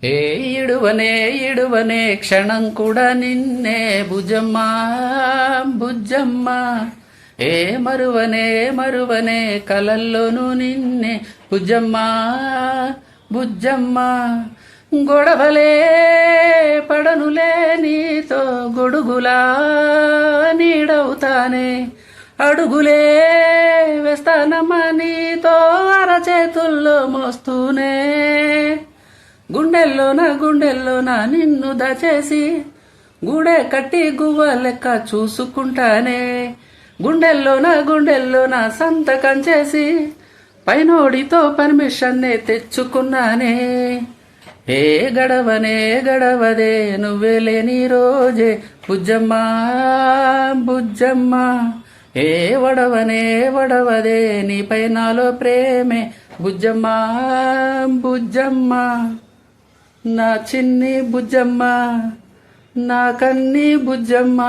ఏ ఇడువనే ఇడువనే క్షణం కూడా నిన్నే బుజ్జమ్మ బుజ్జమ్మ. ఏ మరువనే మరువనే కలల్లోనూ నిన్నే బుజ్జమ్మ బుజ్జమ్మ. గొడవలే పడనులే నీతో గొడుగులా నీడవుతానే. అడుగులే వేస్తానమ్మా నీతో అరచేతుల్లో మోస్తూనే. గుండెల్లోన నిన్ను దచేసి గూడే కట్టి గువ్వ లెక్క చూసుకుంటానే. గుండెల్లోన సంతకం చేసి పైనోడితో పర్మిషన్నే తెచ్చుకున్నానే. ఏ గడవనే గడవదే నువ్వే లేని రోజే బుజ్జమ్మ బుజ్జమ్మ. ఏ వడవనే వడవదే నీపై నాలో ప్రేమే బుజ్జమ్మ బుజ్జమ్మ. నా చిన్ని బుజ్జమ్మ నా కన్ని బుజ్జమ్మ.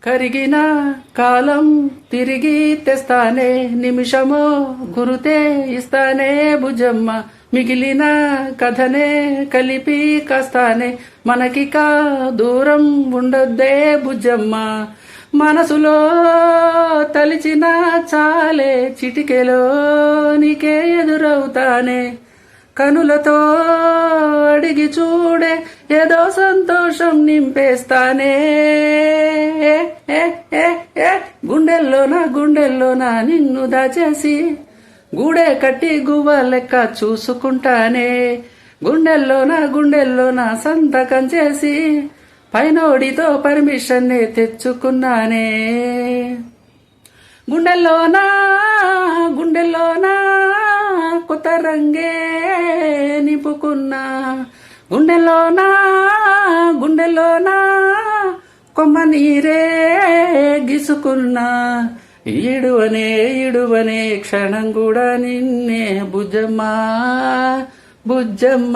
కరిగిన కాలం తిరిగి తెస్తానే, నిమిషమో గురుతే ఇస్తానే బుజ్జమ్మ. మిగిలిన కథనే కలిపి కాస్తానే, మనకిక దూరం ఉండొద్దే బుజ్జమ్మ. మనసులో తలిచిన చాలే చిటికెలో నీకే ఎదురవుతానే. కనులతో అడిగి చూడే ఏదో సంతోషం నింపేస్తానే. గుండెల్లోన నిన్ను దాచేసి గూడే కట్టి గువ్వ లెక్క చూసుకుంటానే. గుండెల్లోన సంతకం చేసి పైనోడితో పర్మిషన్నే తెచ్చుకున్నానే. గుండెల్లోన కొత్త రంగే నింపుకున్నా. గుండెల్లోన కొమ్మ నీరే గిసుకున్నా. ఇడువనే క్షణం కూడా నిన్నే బుజ్జమ్మ బుజ్జమ్మ.